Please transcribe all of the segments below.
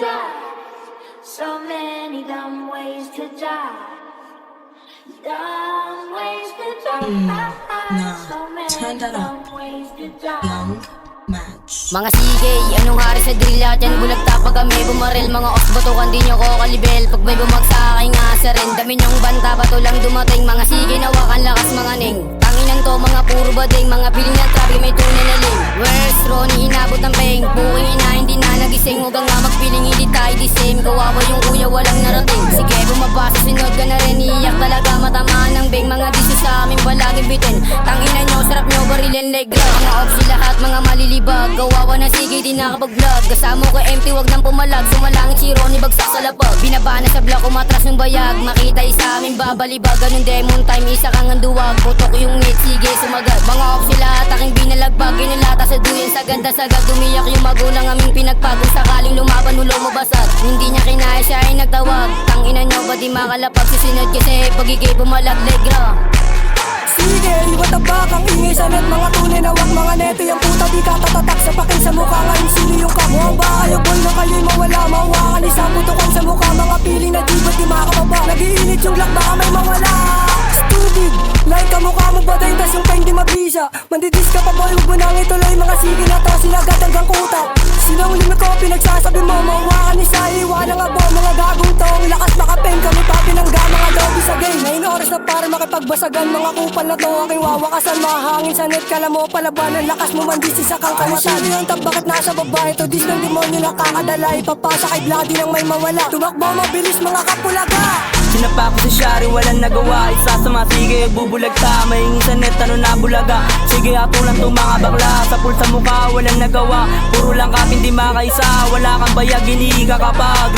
die. So many dumb ways to die. Dumb ways to die. So many dumb ways to die. Mga sige, anong hari sa drill at yan bulagta pag kami bumaril. Mga osbotokan di nyo ko kalibel pag may bumagsak ay nga sa rin. Dami nyong banta bato lang dumating. Mga sige nawakan lakas mga ning. Tanginan to mga puro bading. Mga piling na trabi may tunay na ling. Where's Ronnie inabot ng peng. Buking ina hindi na nagising. Huwag nga magpiling hindi tayo the same. Kawawa yung kuya walang narating. Sige bumabasa sinod ka na rin. Iyak talaga matamaan ng beng. Mga diso sa amin palaging bitin. Tanginan nyo sarap nyo barilin leg. Mga ops lahat mga malilibag. Kawawa na sige di nakapag-vlog. Kasama ko empty wag nang pumalag. Sumalangit si Ronnie bagsak sa lapag. Binabana sa block umatras ng bayag. Makita isa aming babalibag. Ganun demon time isa kang anduwag. Putok yung net sige sumagat. Mga off sila at aking binalagbag. Ginilata sa duyan sa ganda sagad. Umiyak yung magulang aming pinagpagong. Sakaling lumaban ulo mabasag. Hindi niya kinaya siya ay nagtawag. Tangina nyo ba di makalapag. Sisinod kasi pagigay pumalag legra. Sige, iwat ang bakang ingay sa net. Mga tunay na wag mga neto. Yung puta di ka tatatak sa pakin sa mukha. Ngayon sino yung kamuhang ba kayo boy na kayo'y mawala. Mawakan isa putukan sa mukha. Mga piling na di ba't di makakababa. Nag-iinit yung glock baka may mawala. Stupid, like kamukha mo ba tayo tas yung pain di mabisa. Mandidis ka pa boy, huwag mo nang ituloy. Mga sige na to, sinagat hanggang kutak. Sinong limit ko, pinagsasabi mo. Mawakan isa, iwanan nga bo. Mga gagong tong lakas makapen. Kami pa pinangga mga dobi sa game. Ngayon oras na para makipagbasagan. Mga kupal na to aking wawakasan. Mahangin sa net, kala mo palabanan. Lakas mo mandisi sa kang kawatan. Masyado yung tab, bakit nasa babae to? Dis ng demonyo nakakadala. Ipapasa kay Bloody nang may mawala. Tumakbo mabilis mga kapulaga. Sinapa ko si Shari, walang nagawa. Isa sa mga sige, bubulag ta. Mahingi sa net, ano na bulaga. Sige, atulan to mga bakla. Sa pool sa mukha, walang nagawa. Puro lang kapin, di makaisa. Wala kang bayag, hindi ka kapag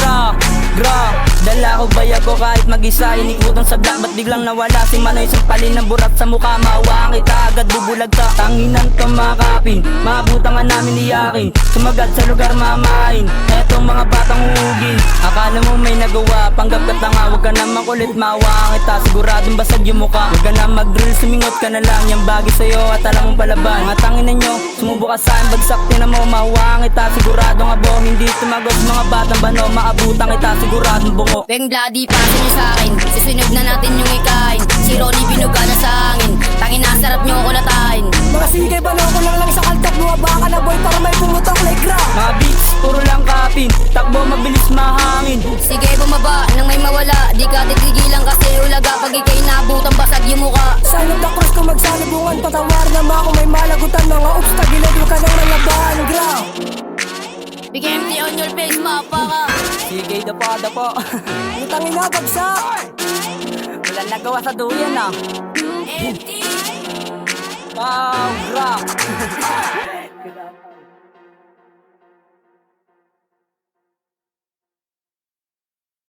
dala ko bayag ko kahit mag-isa. Inikutan sa black, ba't biglang nawala? Si Manoy sampalin ng burat sa mukha. Mawaan kita agad, bubulag ta. Tanginan to mga kapin, maabutan nga namin iyakin. Sumagat sa lugar mamain, etong mga batang hugi. Akala mo may nagawa, panggap ka tanga. Huwag ka na makulit, mawaan kita. Siguradong basag yung mukha. Huwag ka na mag-drill, sumingot ka na lang. Yung bagay sa'yo at alam mong palaban. Mga tanginan nyo, sumubo ka sa'kin, bagsak tinan mo. Mawaan kita, siguradong abo. Hindi tumagos mga batang bano. Maabutan kita, siguradong bungo. Beng Bloody pasin nyo sa'kin. Susunod na natin yung ikain. Si Ronnie binuga na sa hangin. Tangin na sarap nyo kulatain. Mga sige ba ko lang sa kaltak. Buwaba ka na boy para may pumutok like gra. Mga beats, puro lang kapin. Takbo mabilis mahangin. Sige bumaba nang may mawala. Di ka titigilan kasi ulaga. Pag ikay nabutang basag yung muka. Sign of the cross kung magsalubungan. Patawar naman kung may malagutan. Mga ups, tagilid mo ka nang nalabahan gra. Big empty on your face mapaka. Sige, dapo. Utangin na bagsak. Walang nagawa sa duyan ah. Empty. Wow, rock.